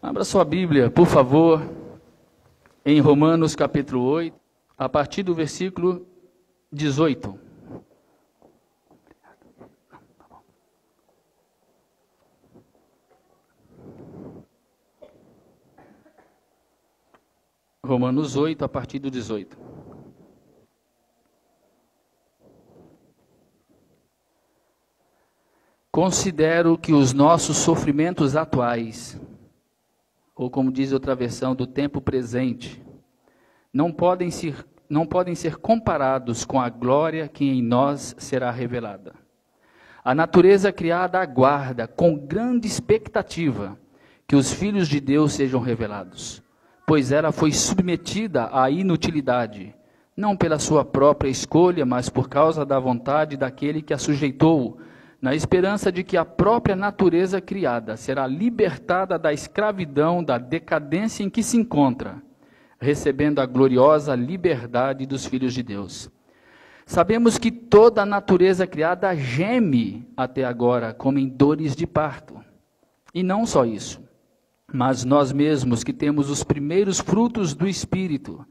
Abra sua Bíblia, por favor, em Romanos capítulo 8, a partir do versículo 18. Romanos 8, a partir do 18. Considero que os nossos sofrimentos atuais, ou como diz outra versão, do tempo presente, não podem ser comparados com a glória que em nós será revelada. A natureza criada aguarda com grande expectativa que os filhos de Deus sejam revelados, pois ela foi submetida à inutilidade, não pela sua própria escolha, mas por causa da vontade daquele que a sujeitou, na esperança de que a própria natureza criada será libertada da escravidão, da decadência em que se encontra, recebendo a gloriosa liberdade dos filhos de Deus. Sabemos que toda a natureza criada geme até agora, como em dores de parto. E não só isso, mas nós mesmos que temos os primeiros frutos do Espírito,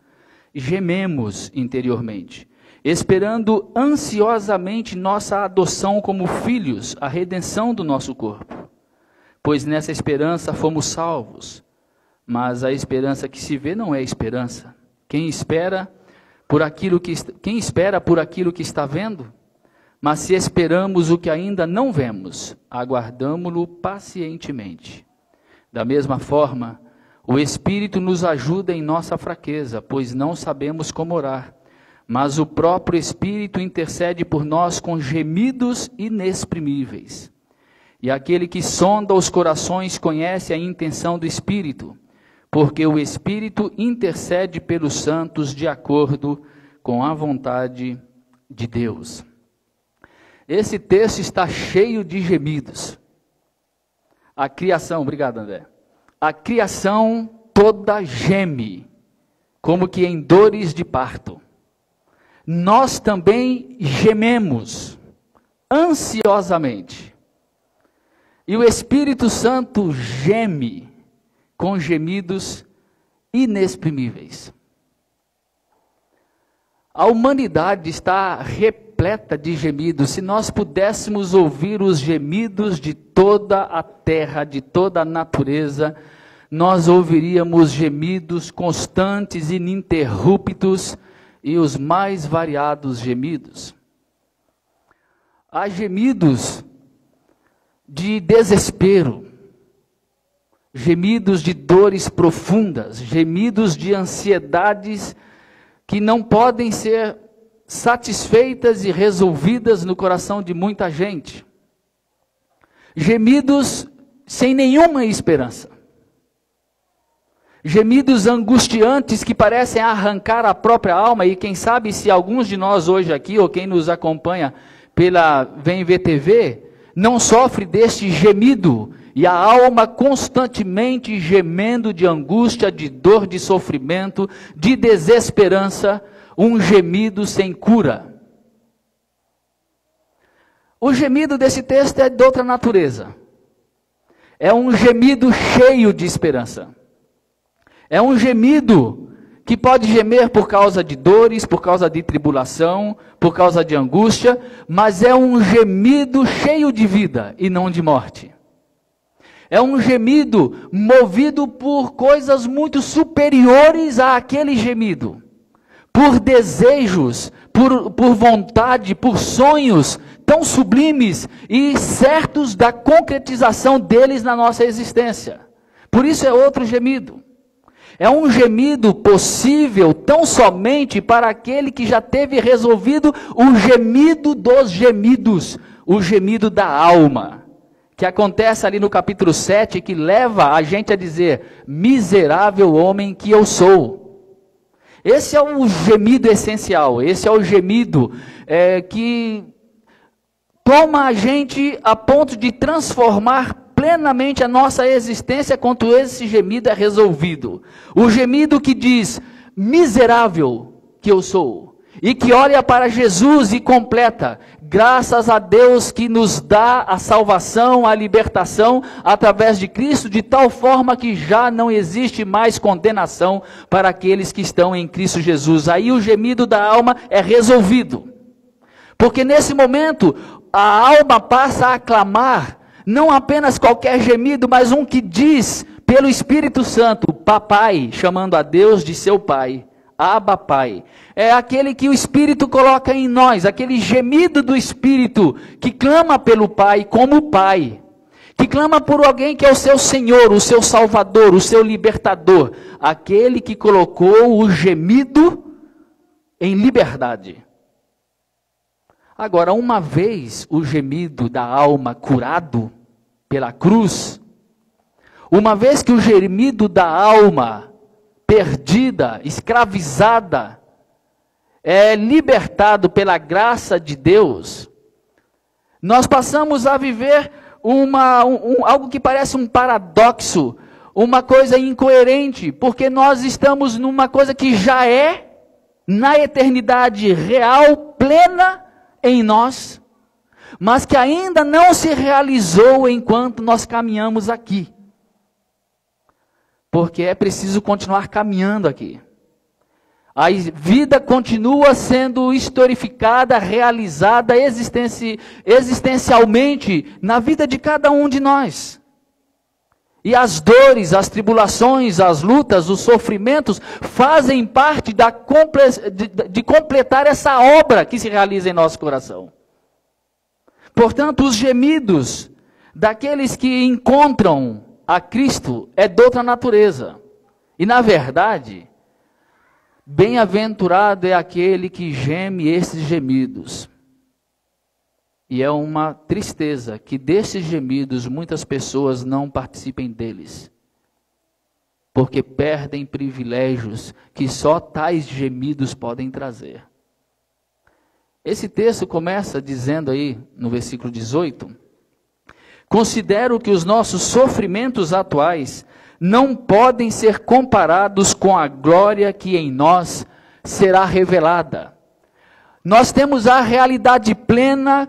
gememos interiormente, esperando ansiosamente nossa adoção como filhos, a redenção do nosso corpo. Pois nessa esperança fomos salvos. Mas a esperança que se vê não é esperança. Quem espera por aquilo que está vendo? Mas se esperamos o que ainda não vemos, aguardamo-lo pacientemente. Da mesma forma, o Espírito nos ajuda em nossa fraqueza, pois não sabemos como orar. Mas o próprio Espírito intercede por nós com gemidos inexprimíveis. E aquele que sonda os corações conhece a intenção do Espírito, porque o Espírito intercede pelos santos de acordo com a vontade de Deus. Esse texto está cheio de gemidos. A criação, obrigado André, a criação toda geme, como que em dores de parto. Nós também gememos ansiosamente. E o Espírito Santo geme com gemidos inexprimíveis. A humanidade está repleta de gemidos. Se nós pudéssemos ouvir os gemidos de toda a terra, de toda a natureza, nós ouviríamos gemidos constantes, ininterruptos, e os mais variados gemidos. Há gemidos de desespero, gemidos de dores profundas, gemidos de ansiedades que não podem ser satisfeitas e resolvidas no coração de muita gente. Gemidos sem nenhuma esperança. Gemidos angustiantes que parecem arrancar a própria alma, e quem sabe se alguns de nós hoje aqui, ou quem nos acompanha pela VMV-TV, não sofre deste gemido, e a alma constantemente gemendo de angústia, de dor, de sofrimento, de desesperança, um gemido sem cura. O gemido desse texto é de outra natureza. É um gemido cheio de esperança. É um gemido que pode gemer por causa de dores, por causa de tribulação, por causa de angústia, mas é um gemido cheio de vida e não de morte. É um gemido movido por coisas muito superiores àquele gemido. Por desejos, por vontade, por sonhos tão sublimes e certos da concretização deles na nossa existência. Por isso é outro gemido. É um gemido possível tão somente para aquele que já teve resolvido o gemido dos gemidos, o gemido da alma, que acontece ali no capítulo 7, que leva a gente a dizer, miserável homem que eu sou. Esse é o gemido essencial, esse é o gemido que toma a gente a ponto de transformar plenamente a nossa existência quando esse gemido é resolvido. O gemido que diz, miserável que eu sou, e que olha para Jesus e completa, Graças a Deus que nos dá a salvação, a libertação através de Cristo, de tal forma que já não existe mais condenação para aqueles que estão em Cristo Jesus. Aí o gemido da alma é resolvido. Porque nesse momento a alma passa a clamar, não apenas qualquer gemido, mas um que diz pelo Espírito Santo, papai, chamando a Deus de seu pai. Abba, Pai. É aquele que o Espírito coloca em nós, aquele gemido do Espírito, que clama pelo Pai como Pai, que clama por alguém que é o seu Senhor, o seu Salvador, o seu Libertador, aquele que colocou o gemido em liberdade. Agora, uma vez o gemido da alma curado pela cruz, uma vez que o gemido da alma perdida, escravizada, é libertado pela graça de Deus, nós passamos a viver algo que parece um paradoxo, uma coisa incoerente, porque nós estamos numa coisa que já é, na eternidade real, plena em nós, mas que ainda não se realizou enquanto nós caminhamos aqui. Porque é preciso continuar caminhando aqui. A vida continua sendo historificada, realizada existencialmente na vida de cada um de nós. E as dores, as tribulações, as lutas, os sofrimentos fazem parte de completar essa obra que se realiza em nosso coração. Portanto, os gemidos daqueles que encontram a Cristo é de outra natureza. E na verdade, bem-aventurado é aquele que geme esses gemidos. E é uma tristeza que desses gemidos muitas pessoas não participem deles. Porque perdem privilégios que só tais gemidos podem trazer. Esse texto começa dizendo aí no versículo 18: considero que os nossos sofrimentos atuais não podem ser comparados com a glória que em nós será revelada. Nós temos a realidade plena,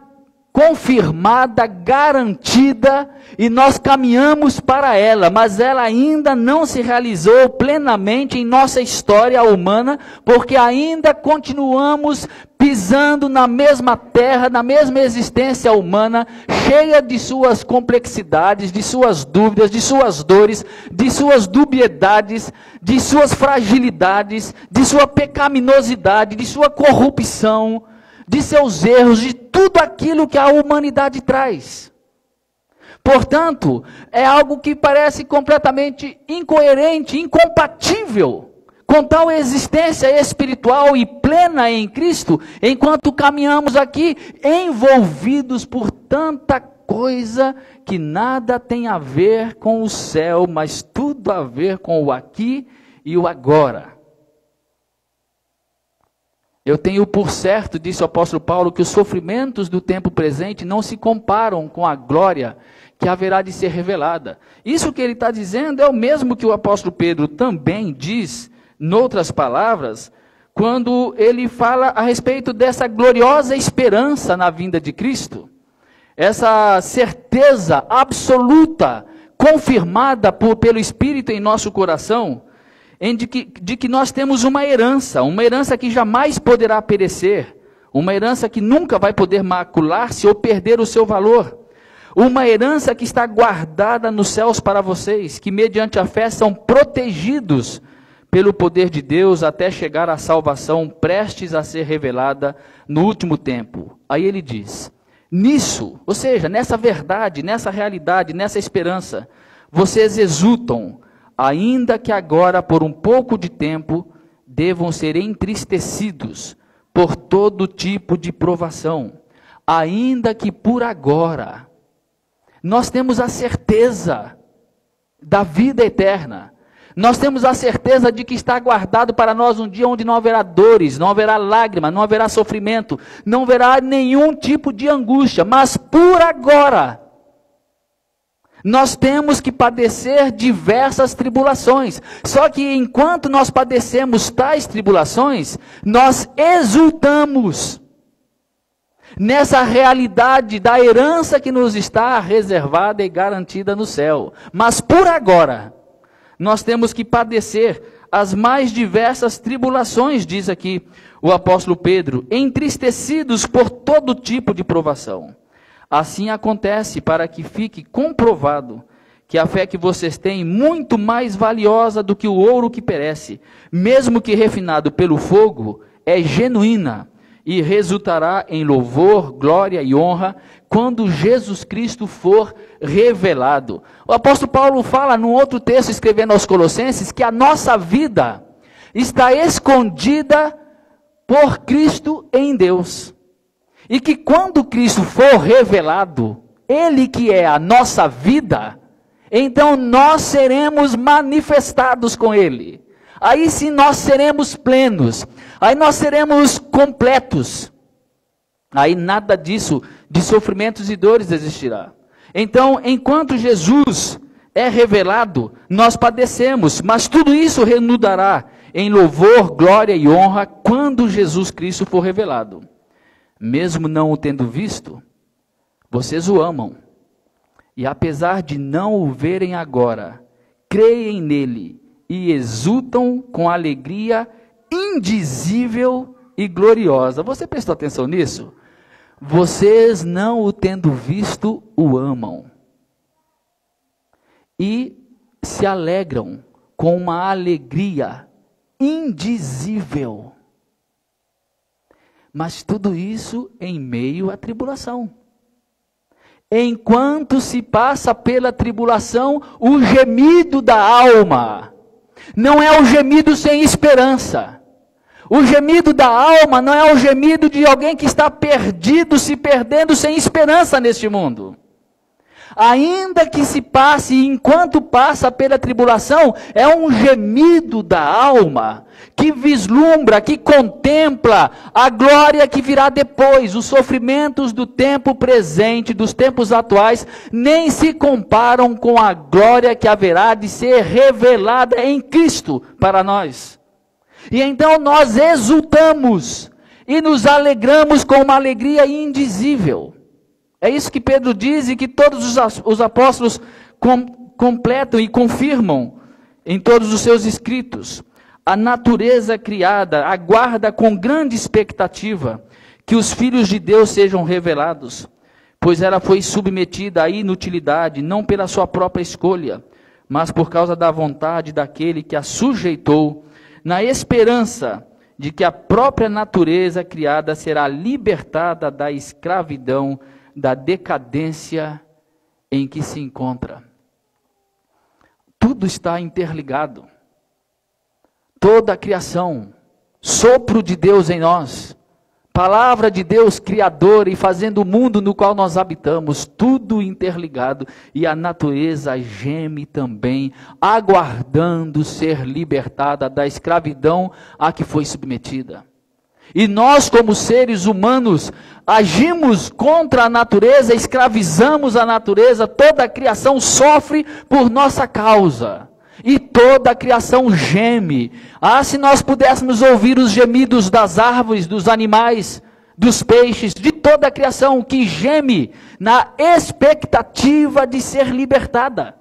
confirmada, garantida, e nós caminhamos para ela, mas ela ainda não se realizou plenamente em nossa história humana, porque ainda continuamos pisando na mesma terra, na mesma existência humana, cheia de suas complexidades, de suas dúvidas, de suas dores, de suas dubiedades, de suas fragilidades, de sua pecaminosidade, de sua corrupção, de seus erros, de tudo aquilo que a humanidade traz. Portanto, é algo que parece completamente incoerente, incompatível com tal existência espiritual e plena em Cristo, enquanto caminhamos aqui envolvidos por tanta coisa que nada tem a ver com o céu, mas tudo a ver com o aqui e o agora. Eu tenho por certo, disse o apóstolo Paulo, que os sofrimentos do tempo presente não se comparam com a glória que haverá de ser revelada. Isso que ele está dizendo é o mesmo que o apóstolo Pedro também diz, noutras palavras, quando ele fala a respeito dessa gloriosa esperança na vinda de Cristo, essa certeza absoluta, confirmada pelo Espírito em nosso coração, de que nós temos uma herança que jamais poderá perecer, uma herança que nunca vai poder macular-se ou perder o seu valor, uma herança que está guardada nos céus para vocês, que mediante a fé são protegidos pelo poder de Deus até chegar à salvação prestes a ser revelada no último tempo. Aí ele diz, nisso, ou seja, nessa verdade, nessa realidade, nessa esperança, vocês exultam, ainda que agora por um pouco de tempo devam ser entristecidos por todo tipo de provação, ainda que por agora. Nós temos a certeza da vida eterna. Nós temos a certeza de que está guardado para nós um dia onde não haverá dores, não haverá lágrima, não haverá sofrimento, não haverá nenhum tipo de angústia, mas por agora, nós temos que padecer diversas tribulações. Só que enquanto nós padecemos tais tribulações, nós exultamos. nessa realidade da herança que nos está reservada e garantida no céu. Mas por agora, nós temos que padecer as mais diversas tribulações, diz aqui o apóstolo Pedro, entristecidos por todo tipo de provação. Assim acontece para que fique comprovado que a fé que vocês têm, muito mais valiosa do que o ouro que perece, mesmo que refinado pelo fogo, é genuína e resultará em louvor, glória e honra quando Jesus Cristo for revelado. O apóstolo Paulo fala num outro texto, escrevendo aos Colossenses, que a nossa vida está escondida por Cristo em Deus. E que quando Cristo for revelado, Ele que é a nossa vida, então nós seremos manifestados com Ele. Aí sim nós seremos plenos. Aí nós seremos completos. Aí nada disso, de sofrimentos e dores existirá. Então, enquanto Jesus é revelado, nós padecemos. Mas tudo isso renudará em louvor, glória e honra quando Jesus Cristo for revelado. Mesmo não o tendo visto, vocês o amam. E apesar de não o verem agora, creem nele e exultam com alegria indizível e gloriosa. Você prestou atenção nisso? Vocês não o tendo visto, o amam. E se alegram com uma alegria indizível. Mas tudo isso em meio à tribulação. Enquanto se passa pela tribulação, o gemido da alma não é o gemido sem esperança. O gemido da alma não é o gemido de alguém que está perdido, se perdendo sem esperança neste mundo. Ainda que se passe, enquanto passa pela tribulação, é um gemido da alma, que vislumbra, que contempla a glória que virá depois. Os sofrimentos do tempo presente, dos tempos atuais, nem se comparam com a glória que haverá de ser revelada em Cristo para nós. E então nós exultamos e nos alegramos com uma alegria indizível. É isso que Pedro diz e que todos os apóstolos completam e confirmam em todos os seus escritos. A natureza criada aguarda com grande expectativa que os filhos de Deus sejam revelados, pois ela foi submetida à inutilidade, não pela sua própria escolha, mas por causa da vontade daquele que a sujeitou, na esperança de que a própria natureza criada será libertada da escravidão, da decadência em que se encontra. Tudo está interligado. Toda a criação, sopro de Deus em nós, palavra de Deus criadora e fazendo o mundo no qual nós habitamos, tudo interligado, e a natureza geme também, aguardando ser libertada da escravidão a que foi submetida. E nós, como seres humanos, agimos contra a natureza, escravizamos a natureza, toda a criação sofre por nossa causa. E toda a criação geme. Ah, se nós pudéssemos ouvir os gemidos das árvores, dos animais, dos peixes, de toda a criação que geme na expectativa de ser libertada.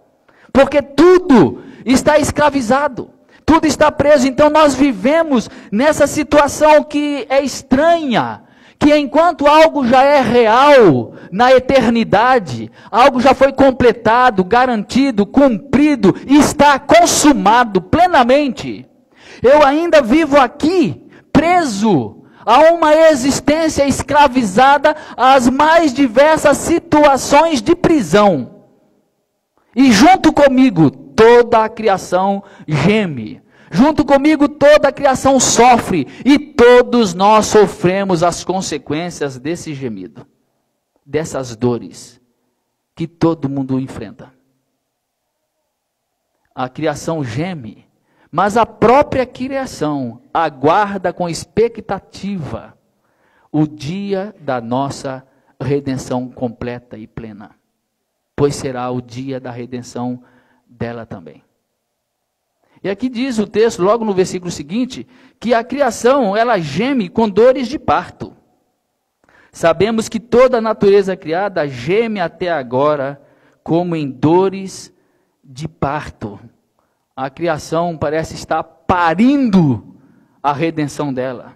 Porque tudo está escravizado. Tudo está preso, então nós vivemos nessa situação que é estranha, que enquanto algo já é real na eternidade, algo já foi completado, garantido, cumprido, está consumado plenamente, eu ainda vivo aqui, preso a uma existência escravizada às mais diversas situações de prisão. E junto comigo, toda a criação geme. Junto comigo, toda a criação sofre. E todos nós sofremos as consequências desse gemido. Dessas dores que todo mundo enfrenta. A criação geme, mas a própria criação aguarda com expectativa o dia da nossa redenção completa e plena. Pois será o dia da redenção dela também. E aqui diz o texto, logo no versículo seguinte, que a criação, ela geme com dores de parto. Sabemos que toda a natureza criada geme até agora, como em dores de parto. A criação parece estar parindo a redenção dela.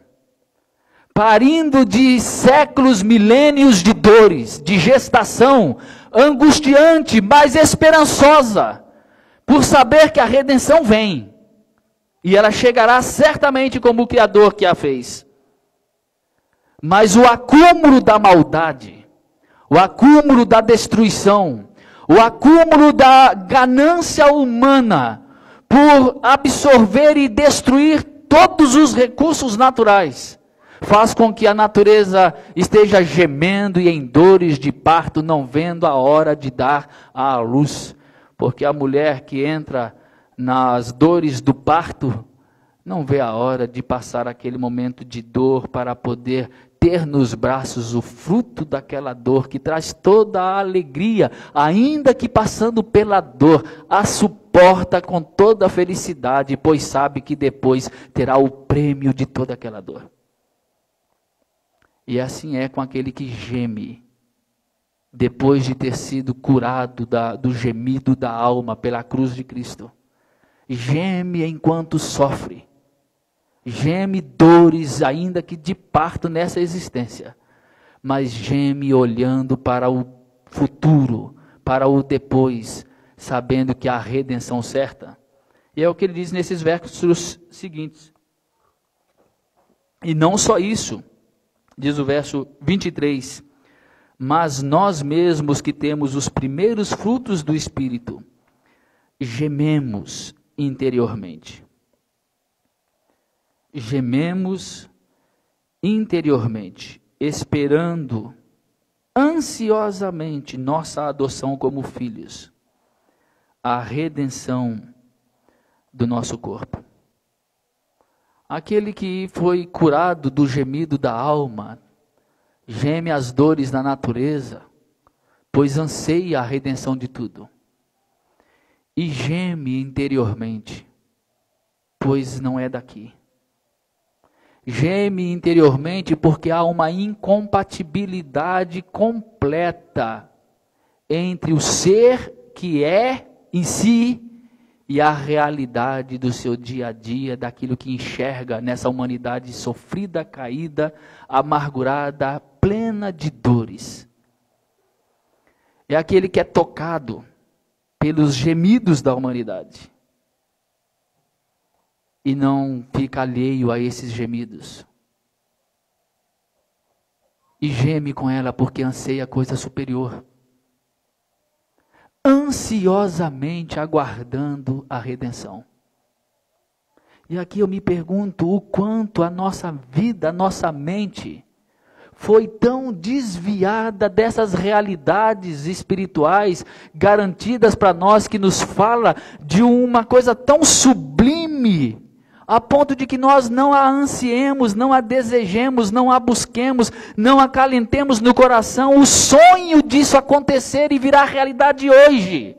Parindo de séculos, milênios de dores, de gestação, angustiante, mas esperançosa, por saber que a redenção vem. E ela chegará certamente como o Criador que a fez. Mas o acúmulo da maldade, o acúmulo da destruição, o acúmulo da ganância humana, por absorver e destruir todos os recursos naturais, faz com que a natureza esteja gemendo e em dores de parto, não vendo a hora de dar à luz. Porque a mulher que entra nas dores do parto, não vê a hora de passar aquele momento de dor para poder ter nos braços o fruto daquela dor que traz toda a alegria, ainda que passando pela dor, a suporta com toda a felicidade, pois sabe que depois terá o prêmio de toda aquela dor. E assim é com aquele que geme, depois de ter sido curado do gemido da alma pela cruz de Cristo. Geme enquanto sofre. Geme dores, ainda que de parto nessa existência. Mas geme olhando para o futuro, para o depois, sabendo que há redenção certa. E é o que ele diz nesses versos seguintes. E não só isso, diz o verso 23, mas nós mesmos que temos os primeiros frutos do Espírito, gememos interiormente. Gememos interiormente, esperando ansiosamente nossa adoção como filhos, a redenção do nosso corpo. Aquele que foi curado do gemido da alma, geme as dores da natureza, pois anseia a redenção de tudo. E geme interiormente, pois não é daqui. Geme interiormente porque há uma incompatibilidade completa entre o ser que é em si e a realidade do seu dia a dia, daquilo que enxerga nessa humanidade sofrida, caída, amargurada, plena de dores. É aquele que é tocado pelos gemidos da humanidade e não fica alheio a esses gemidos. E geme com ela porque anseia coisa superior. Ansiosamente aguardando a redenção. E aqui eu me pergunto o quanto a nossa vida, a nossa mente, foi tão desviada dessas realidades espirituais garantidas para nós, que nos fala de uma coisa tão sublime, a ponto de que nós não a ansiemos, não a desejemos, não a busquemos, não acalentemos no coração o sonho disso acontecer e virar realidade hoje.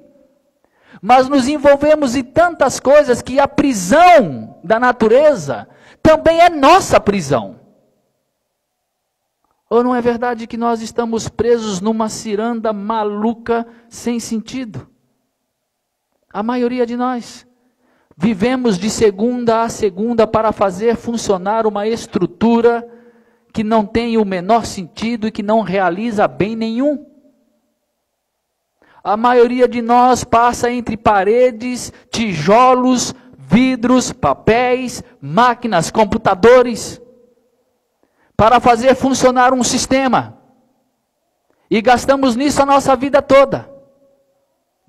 Mas nos envolvemos em tantas coisas que a prisão da natureza também é nossa prisão. Ou não é verdade que nós estamos presos numa ciranda maluca sem sentido? A maioria de nós. Vivemos de segunda a segunda para fazer funcionar uma estrutura que não tem o menor sentido e que não realiza bem nenhum. A maioria de nós passa entre paredes, tijolos, vidros, papéis, máquinas, computadores, para fazer funcionar um sistema. E gastamos nisso a nossa vida toda.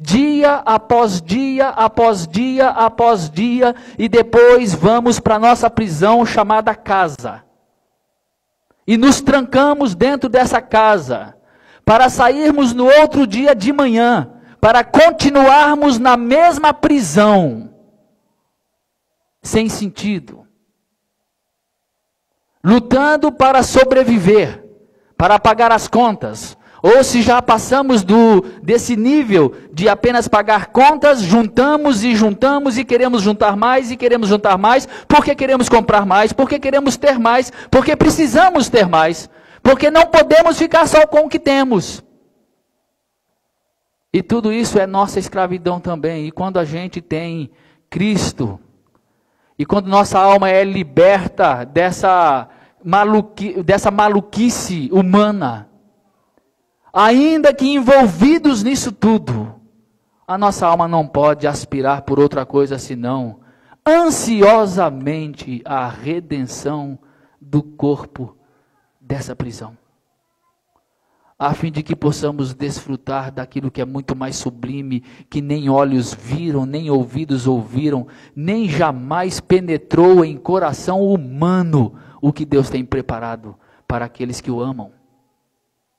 Dia após dia, após dia, após dia, e depois vamos para a nossa prisão chamada casa. E nos trancamos dentro dessa casa, para sairmos no outro dia de manhã, para continuarmos na mesma prisão, sem sentido. Lutando para sobreviver, para pagar as contas. Ou se já passamos desse nível de apenas pagar contas, juntamos e queremos juntar mais e queremos juntar mais, porque queremos comprar mais, porque queremos ter mais, porque precisamos ter mais, porque não podemos ficar só com o que temos. E tudo isso é nossa escravidão também. E quando a gente tem Cristo, e quando nossa alma é liberta dessa maluquice humana, ainda que envolvidos nisso tudo, a nossa alma não pode aspirar por outra coisa senão ansiosamente a redenção do corpo dessa prisão, a fim de que possamos desfrutar daquilo que é muito mais sublime, que nem olhos viram, nem ouvidos ouviram, nem jamais penetrou em coração humano o que Deus tem preparado para aqueles que o amam.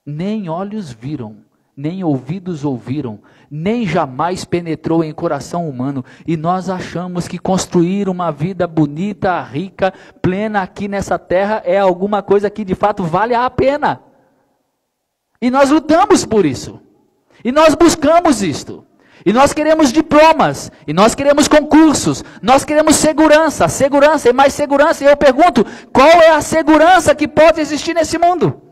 Nem olhos viram, nem ouvidos ouviram, nem jamais penetrou em coração humano. E nós achamos que construir uma vida bonita, rica, plena aqui nessa terra é alguma coisa que de fato vale a pena. E nós lutamos por isso. E nós buscamos isto. E nós queremos diplomas. E nós queremos concursos. Nós queremos segurança. Segurança e mais segurança. E eu pergunto, qual é a segurança que pode existir nesse mundo?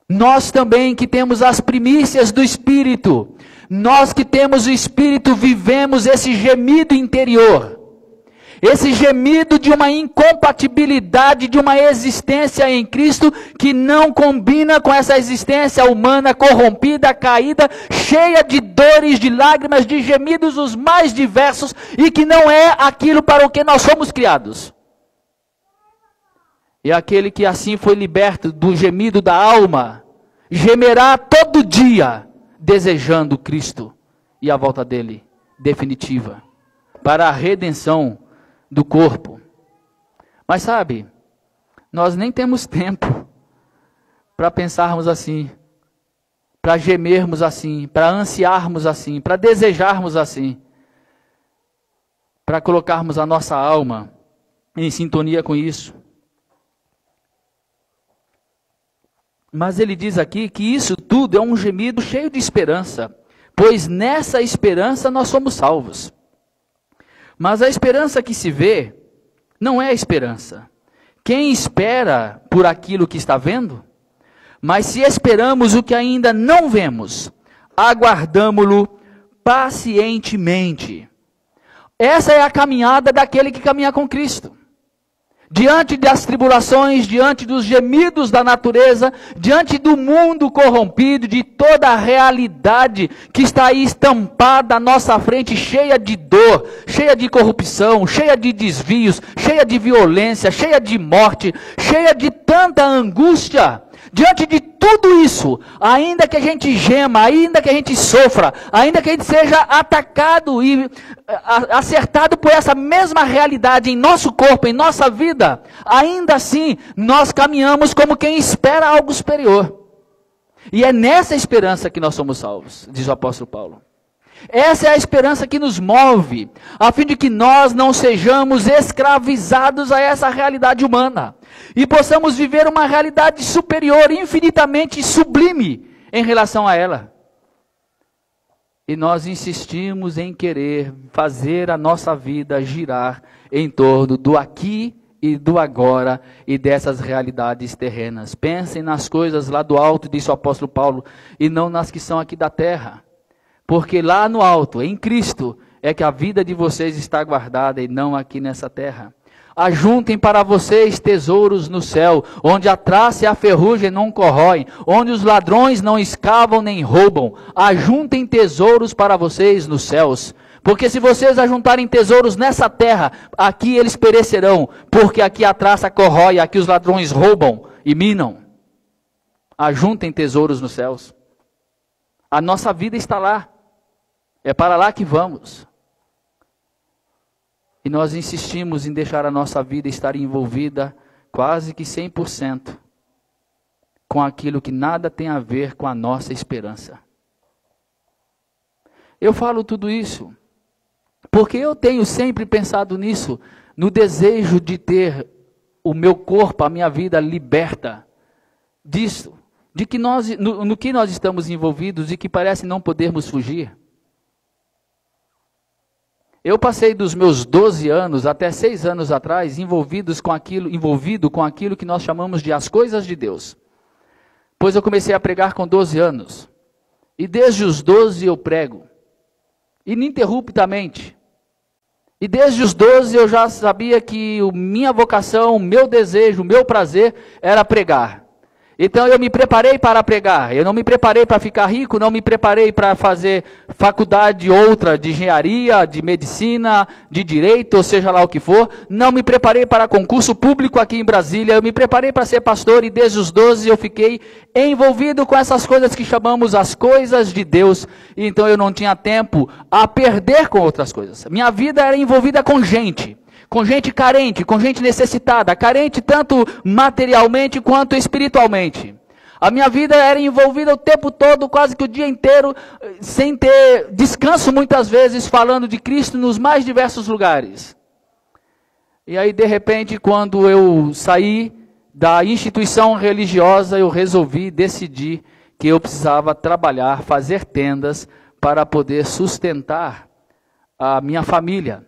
Nós também que temos as primícias do Espírito. Nós que temos o Espírito vivemos esse gemido interior. Esse gemido de uma incompatibilidade, de uma existência em Cristo que não combina com essa existência humana corrompida, caída, cheia de dores, de lágrimas, de gemidos os mais diversos e que não é aquilo para o que nós fomos criados. E aquele que assim foi liberto do gemido da alma, gemerá todo dia desejando Cristo e a volta dele definitiva para a redenção do corpo. Mas sabe, nós nem temos tempo para pensarmos assim, para gemermos assim, para ansiarmos assim, para desejarmos assim, para colocarmos a nossa alma em sintonia com isso. Mas ele diz aqui que isso tudo é um gemido cheio de esperança, pois nessa esperança nós somos salvos. Mas a esperança que se vê não é a esperança. Quem espera por aquilo que está vendo? Mas se esperamos o que ainda não vemos, aguardamo-lo pacientemente. Essa é a caminhada daquele que caminha com Cristo. Diante das tribulações, diante dos gemidos da natureza, diante do mundo corrompido, de toda a realidade que está aí estampada à nossa frente, cheia de dor, cheia de corrupção, cheia de desvios, cheia de violência, cheia de morte, cheia de tanta angústia. Diante de tudo isso, ainda que a gente gema, ainda que a gente sofra, ainda que a gente seja atacado e acertado por essa mesma realidade em nosso corpo, em nossa vida, ainda assim nós caminhamos como quem espera algo superior. E é nessa esperança que nós somos salvos, diz o apóstolo Paulo. Essa é a esperança que nos move, a fim de que nós não sejamos escravizados a essa realidade humana e possamos viver uma realidade superior, infinitamente sublime em relação a ela. E nós insistimos em querer fazer a nossa vida girar em torno do aqui e do agora e dessas realidades terrenas. Pensem nas coisas lá do alto, disse o apóstolo Paulo, e não nas que são aqui da terra. Porque lá no alto, em Cristo, é que a vida de vocês está guardada e não aqui nessa terra. Ajuntem para vocês tesouros no céu, onde a traça e a ferrugem não corroem, onde os ladrões não escavam nem roubam. Ajuntem tesouros para vocês nos céus. Porque se vocês ajuntarem tesouros nessa terra, aqui eles perecerão, porque aqui a traça corrói, aqui os ladrões roubam e minam. Ajuntem tesouros nos céus. A nossa vida está lá. É para lá que vamos. E nós insistimos em deixar a nossa vida estar envolvida quase que 100% com aquilo que nada tem a ver com a nossa esperança. Eu falo tudo isso porque eu tenho sempre pensado nisso, no desejo de ter o meu corpo, a minha vida liberta disso, de que no que nós estamos envolvidos e que parece não podermos fugir. Eu passei dos meus 12 anos até 6 anos atrás envolvido com aquilo que nós chamamos de as coisas de Deus. Pois eu comecei a pregar com 12 anos. E desde os 12 eu prego. Ininterruptamente. E desde os 12 eu já sabia que minha vocação, o meu desejo, o meu prazer era pregar. Então eu me preparei para pregar, eu não me preparei para ficar rico, não me preparei para fazer faculdade outra de engenharia, de medicina, de direito, ou seja lá o que for. Não me preparei para concurso público aqui em Brasília, eu me preparei para ser pastor e desde os 12 eu fiquei envolvido com essas coisas que chamamos as coisas de Deus. E então eu não tinha tempo a perder com outras coisas. Minha vida era envolvida com gente carente, com gente necessitada, carente tanto materialmente quanto espiritualmente. A minha vida era envolvida o tempo todo, quase que o dia inteiro, sem ter descanso muitas vezes, falando de Cristo nos mais diversos lugares. E aí, de repente, quando eu saí da instituição religiosa, eu decidi que eu precisava trabalhar, fazer tendas, para poder sustentar a minha família.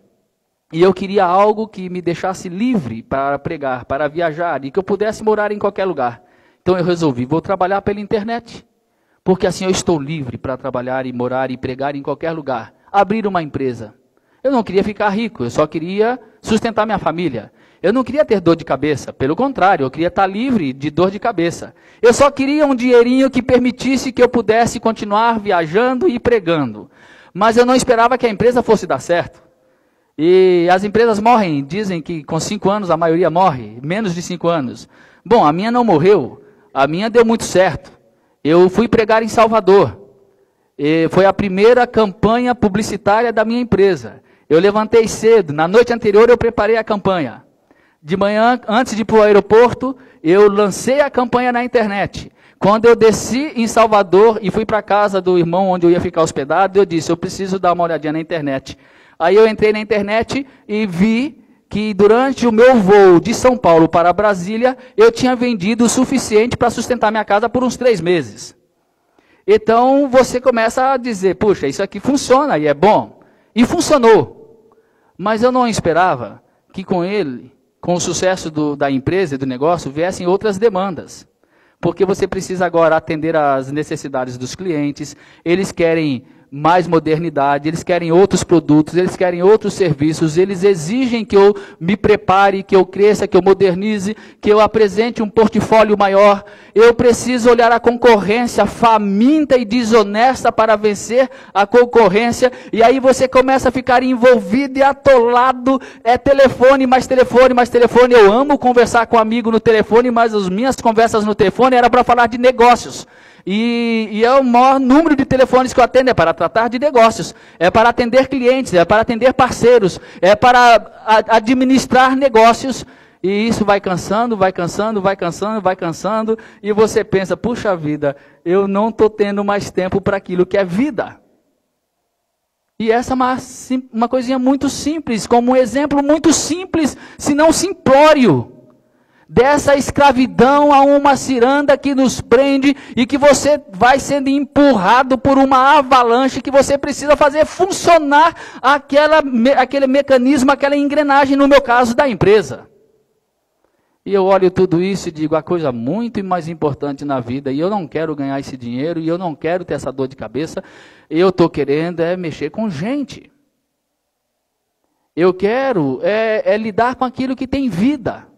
E eu queria algo que me deixasse livre para pregar, para viajar, e que eu pudesse morar em qualquer lugar. Então eu resolvi, vou trabalhar pela internet, porque assim eu estou livre para trabalhar e morar e pregar em qualquer lugar. Abrir uma empresa. Eu não queria ficar rico, eu só queria sustentar minha família. Eu não queria ter dor de cabeça, pelo contrário, eu queria estar livre de dor de cabeça. Eu só queria um dinheirinho que permitisse que eu pudesse continuar viajando e pregando. Mas eu não esperava que a empresa fosse dar certo. E as empresas morrem, dizem que com 5 anos a maioria morre, menos de 5 anos. Bom, a minha não morreu, a minha deu muito certo. Eu fui pregar em Salvador, e foi a primeira campanha publicitária da minha empresa. Eu levantei cedo, na noite anterior eu preparei a campanha. De manhã, antes de ir para o aeroporto, eu lancei a campanha na internet. Quando eu desci em Salvador e fui para a casa do irmão onde eu ia ficar hospedado, eu disse, eu preciso dar uma olhadinha na internet. Aí eu entrei na internet e vi que durante o meu voo de São Paulo para Brasília, eu tinha vendido o suficiente para sustentar minha casa por uns 3 meses. Então você começa a dizer, puxa, isso aqui funciona e é bom. E funcionou. Mas eu não esperava que com o sucesso da empresa e do negócio, viessem outras demandas. Porque você precisa agora atender às necessidades dos clientes, eles querem mais modernidade, eles querem outros produtos, eles querem outros serviços, eles exigem que eu me prepare, que eu cresça, que eu modernize, que eu apresente um portfólio maior. Eu preciso olhar a concorrência faminta e desonesta para vencer a concorrência, e aí você começa a ficar envolvido e atolado, telefone, mais telefone, mais telefone. Eu amo conversar com um amigo no telefone, mas as minhas conversas no telefone eram para falar de negócios. E é o maior número de telefones que eu atendo, é para tratar de negócios, é para atender clientes, é para atender parceiros, é para administrar negócios, e isso vai cansando, vai cansando, vai cansando, vai cansando, e você pensa, puxa vida, eu não estou tendo mais tempo para aquilo que é vida. E essa é uma coisinha muito simples, como um exemplo muito simples, se não simplório, dessa escravidão a uma ciranda que nos prende e que você vai sendo empurrado por uma avalanche que você precisa fazer funcionar aquele mecanismo, aquela engrenagem, no meu caso, da empresa. E eu olho tudo isso e digo, a coisa muito mais importante na vida, e eu não quero ganhar esse dinheiro, e eu não quero ter essa dor de cabeça, eu estou querendo mexer com gente. Eu quero lidar com aquilo que tem vida.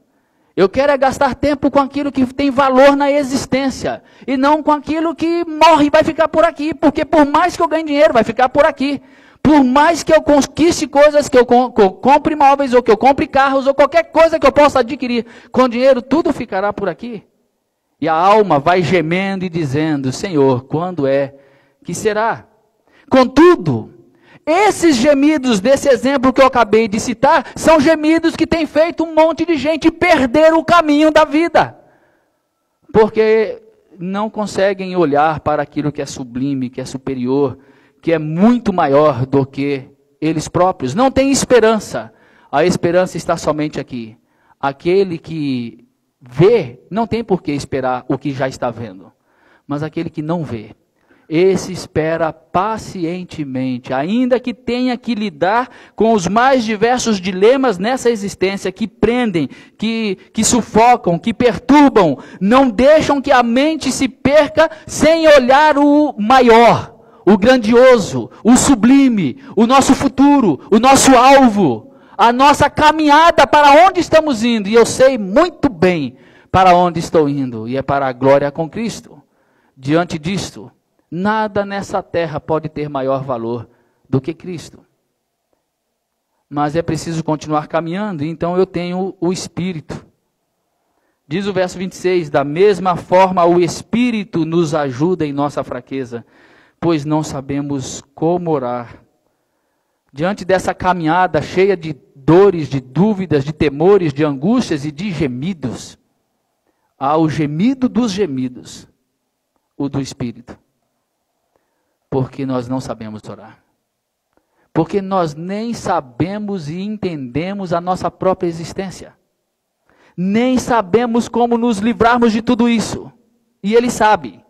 Eu quero gastar tempo com aquilo que tem valor na existência, e não com aquilo que morre e vai ficar por aqui, porque por mais que eu ganhe dinheiro, vai ficar por aqui. Por mais que eu conquiste coisas, que eu compre imóveis, ou que eu compre carros, ou qualquer coisa que eu possa adquirir, com dinheiro tudo ficará por aqui. E a alma vai gemendo e dizendo, Senhor, quando é que será? Contudo, esses gemidos desse exemplo que eu acabei de citar, são gemidos que têm feito um monte de gente perder o caminho da vida. Porque não conseguem olhar para aquilo que é sublime, que é superior, que é muito maior do que eles próprios. Não tem esperança. A esperança está somente aqui. Aquele que vê, não tem por que esperar o que já está vendo. Mas aquele que não vê, esse espera pacientemente, ainda que tenha que lidar com os mais diversos dilemas nessa existência que prendem, que sufocam, que perturbam, não deixam que a mente se perca sem olhar o maior, o grandioso, o sublime, o nosso futuro, o nosso alvo, a nossa caminhada para onde estamos indo. E eu sei muito bem para onde estou indo, e é para a glória com Cristo. Diante disto, nada nessa terra pode ter maior valor do que Cristo. Mas é preciso continuar caminhando, então eu tenho o Espírito. Diz o verso 26, da mesma forma o Espírito nos ajuda em nossa fraqueza, pois não sabemos como orar. Diante dessa caminhada cheia de dores, de dúvidas, de temores, de angústias e de gemidos, há o gemido dos gemidos, o do Espírito. Porque nós não sabemos orar. Porque nós nem sabemos e entendemos a nossa própria existência. Nem sabemos como nos livrarmos de tudo isso. E Ele sabe.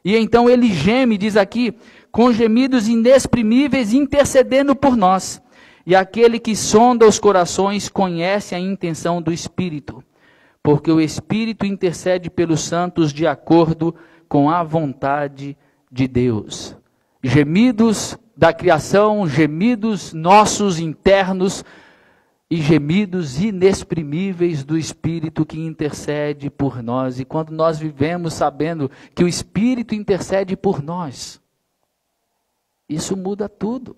E então Ele geme, diz aqui, com gemidos inexprimíveis, intercedendo por nós. E aquele que sonda os corações conhece a intenção do Espírito, porque o Espírito intercede pelos santos de acordo com a vontade de Deus. Gemidos da criação, gemidos nossos internos e gemidos inexprimíveis do Espírito que intercede por nós. E quando nós vivemos sabendo que o Espírito intercede por nós, isso muda tudo.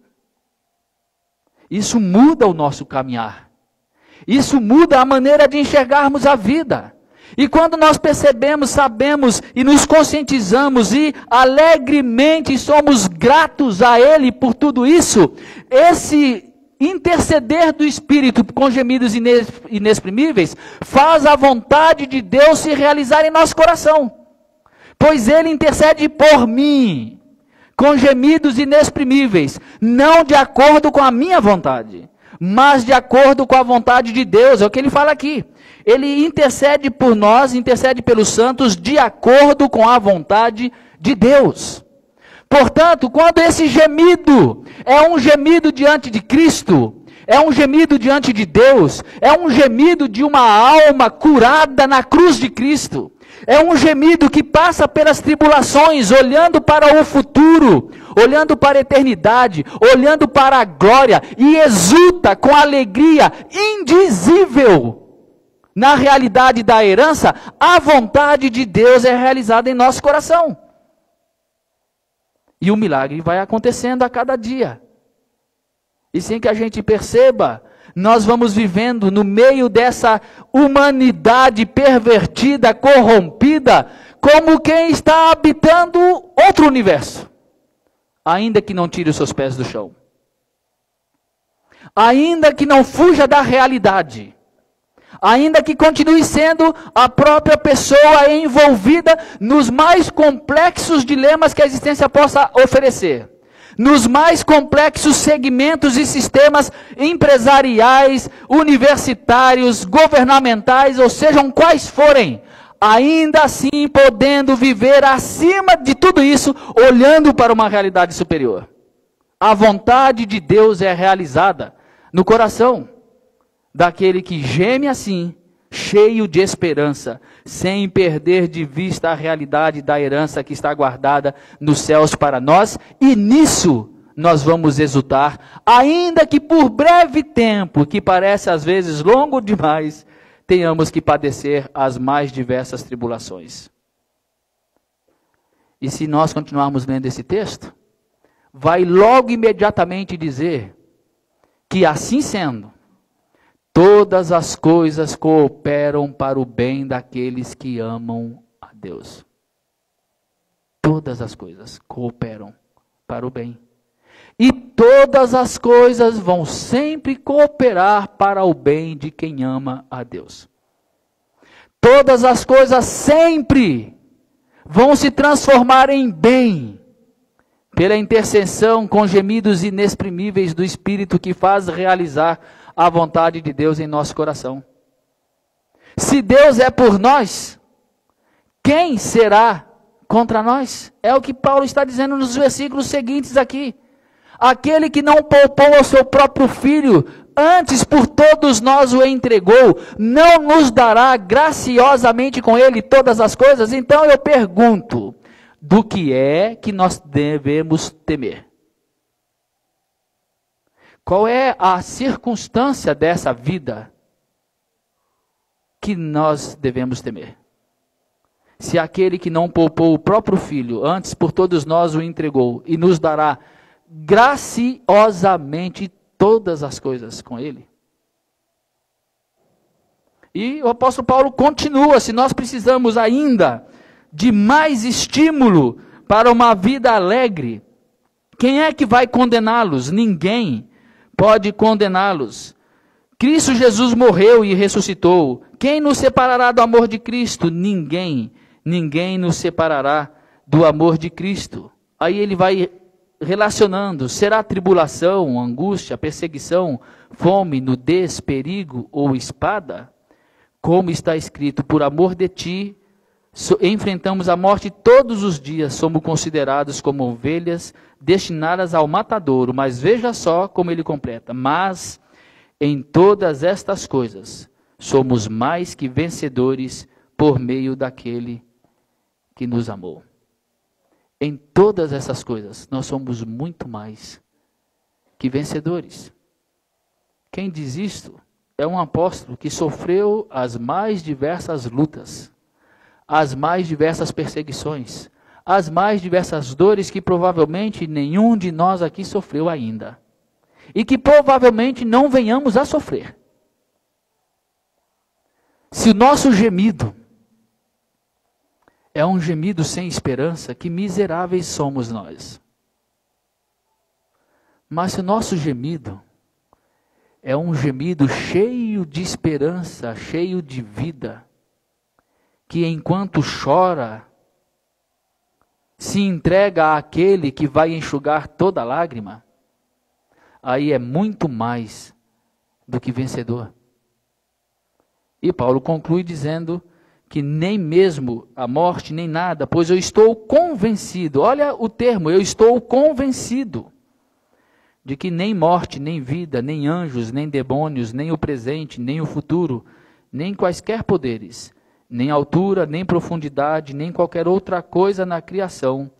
Isso muda o nosso caminhar. Isso muda a maneira de enxergarmos a vida. E quando nós percebemos, sabemos e nos conscientizamos e alegremente somos gratos a Ele por tudo isso, esse interceder do Espírito com gemidos inexprimíveis faz a vontade de Deus se realizar em nosso coração. Pois Ele intercede por mim, com gemidos inexprimíveis, não de acordo com a minha vontade, mas de acordo com a vontade de Deus. É o que ele fala aqui. Ele intercede por nós, intercede pelos santos, de acordo com a vontade de Deus. Portanto, quando esse gemido é um gemido diante de Cristo, é um gemido diante de Deus, é um gemido de uma alma curada na cruz de Cristo, é um gemido que passa pelas tribulações, olhando para o futuro, olhando para a eternidade, olhando para a glória, e exulta com alegria indizível. Na realidade da herança, a vontade de Deus é realizada em nosso coração. E o milagre vai acontecendo a cada dia. E sem que a gente perceba, nós vamos vivendo no meio dessa humanidade pervertida, corrompida, como quem está habitando outro universo. Ainda que não tire os seus pés do chão. Ainda que não fuja da realidade. Ainda que continue sendo a própria pessoa envolvida nos mais complexos dilemas que a existência possa oferecer. Nos mais complexos segmentos e sistemas empresariais, universitários, governamentais, ou sejam quais forem, ainda assim podendo viver acima de tudo isso, olhando para uma realidade superior. A vontade de Deus é realizada no coração daquele que geme assim, cheio de esperança, sem perder de vista a realidade da herança que está guardada nos céus para nós, e nisso nós vamos exultar, ainda que por breve tempo, que parece às vezes longo demais, tenhamos que padecer as mais diversas tribulações. E se nós continuarmos lendo esse texto, vai logo imediatamente dizer que assim sendo, todas as coisas cooperam para o bem daqueles que amam a Deus. Todas as coisas cooperam para o bem. E todas as coisas vão sempre cooperar para o bem de quem ama a Deus. Todas as coisas sempre vão se transformar em bem, pela intercessão com gemidos inexprimíveis do Espírito que faz realizar a vontade de Deus em nosso coração. Se Deus é por nós, quem será contra nós? É o que Paulo está dizendo nos versículos seguintes aqui. Aquele que não poupou ao seu próprio filho, antes por todos nós o entregou, não nos dará graciosamente com ele todas as coisas? Então eu pergunto, do que é que nós devemos temer? Qual é a circunstância dessa vida que nós devemos temer? Se aquele que não poupou o próprio filho, antes por todos nós o entregou, e nos dará graciosamente todas as coisas com ele. E o apóstolo Paulo continua: se nós precisamos ainda de mais estímulo para uma vida alegre, quem é que vai condená-los? Ninguém pode condená-los. Cristo Jesus morreu e ressuscitou. Quem nos separará do amor de Cristo? Ninguém. Ninguém nos separará do amor de Cristo. Aí ele vai relacionando: será tribulação, angústia, perseguição, fome, nudez, perigo ou espada? Como está escrito: por amor de ti enfrentamos a morte todos os dias, somos considerados como ovelhas destinadas ao matadouro. Mas veja só como ele completa: mas em todas estas coisas somos mais que vencedores por meio daquele que nos amou. Em todas essas coisas, nós somos muito mais que vencedores. Quem diz isto é um apóstolo que sofreu as mais diversas lutas, as mais diversas perseguições, as mais diversas dores que provavelmente nenhum de nós aqui sofreu ainda. E que provavelmente não venhamos a sofrer. Se o nosso gemido é um gemido sem esperança, que miseráveis somos nós. Mas se o nosso gemido é um gemido cheio de esperança, cheio de vida, que enquanto chora, se entrega àquele que vai enxugar toda lágrima, aí é muito mais do que vencedor. E Paulo conclui dizendo que nem mesmo a morte, nem nada, pois eu estou convencido, olha o termo, eu estou convencido, de que nem morte, nem vida, nem anjos, nem demônios, nem o presente, nem o futuro, nem quaisquer poderes, nem altura, nem profundidade, nem qualquer outra coisa na criação,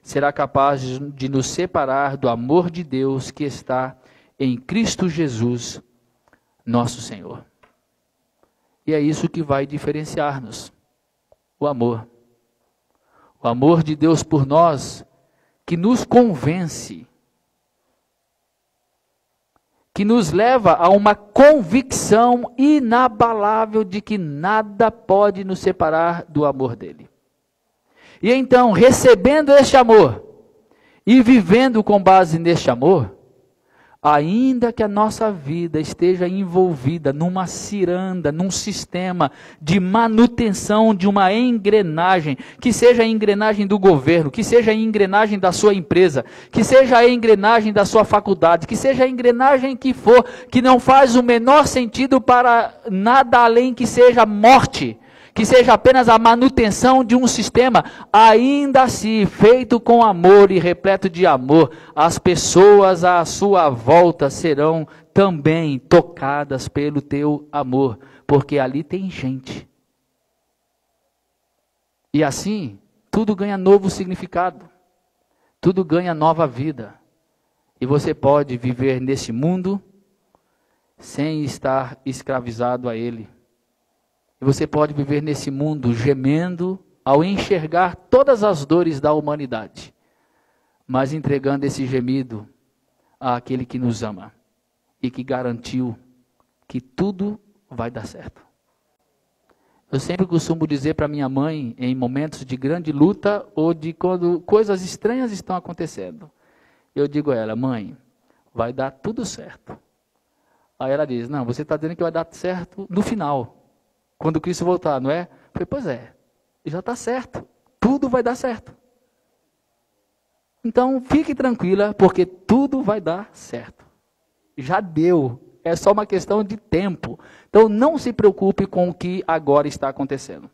será capaz de nos separar do amor de Deus que está em Cristo Jesus, nosso Senhor. E é isso que vai diferenciar-nos, o amor. O amor de Deus por nós, que nos convence, que nos leva a uma convicção inabalável de que nada pode nos separar do amor dele. E então, recebendo este amor e vivendo com base neste amor, ainda que a nossa vida esteja envolvida numa ciranda, num sistema de manutenção de uma engrenagem, que seja a engrenagem do governo, que seja a engrenagem da sua empresa, que seja a engrenagem da sua faculdade, que seja a engrenagem que for, que não faz o menor sentido para nada além que seja morte, que seja apenas a manutenção de um sistema, ainda assim, feito com amor e repleto de amor, as pessoas à sua volta serão também tocadas pelo teu amor, porque ali tem gente. E assim, tudo ganha novo significado, tudo ganha nova vida, e você pode viver nesse mundo sem estar escravizado a ele. E você pode viver nesse mundo gemendo ao enxergar todas as dores da humanidade, mas entregando esse gemido àquele que nos ama e que garantiu que tudo vai dar certo. Eu sempre costumo dizer para minha mãe, em momentos de grande luta ou de quando coisas estranhas estão acontecendo, eu digo a ela: mãe, vai dar tudo certo. Aí ela diz: não, você está dizendo que vai dar certo no final, quando Cristo voltar, não é? Eu falei: pois é, já está certo, tudo vai dar certo. Então fique tranquila, porque tudo vai dar certo. Já deu, é só uma questão de tempo. Então não se preocupe com o que agora está acontecendo.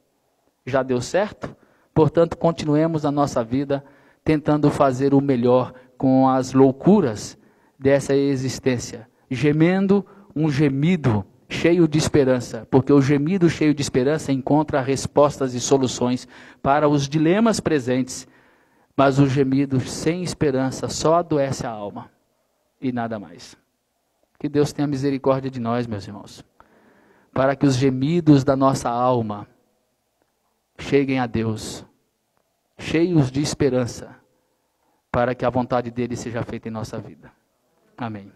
Já deu certo, Portanto, continuemos a nossa vida tentando fazer o melhor com as loucuras dessa existência, gemendo um gemido cheio de esperança, porque o gemido cheio de esperança encontra respostas e soluções para os dilemas presentes, mas o gemido sem esperança só adoece a alma e nada mais. Que Deus tenha misericórdia de nós, meus irmãos, para que os gemidos da nossa alma cheguem a Deus, cheios de esperança, para que a vontade dele seja feita em nossa vida. Amém.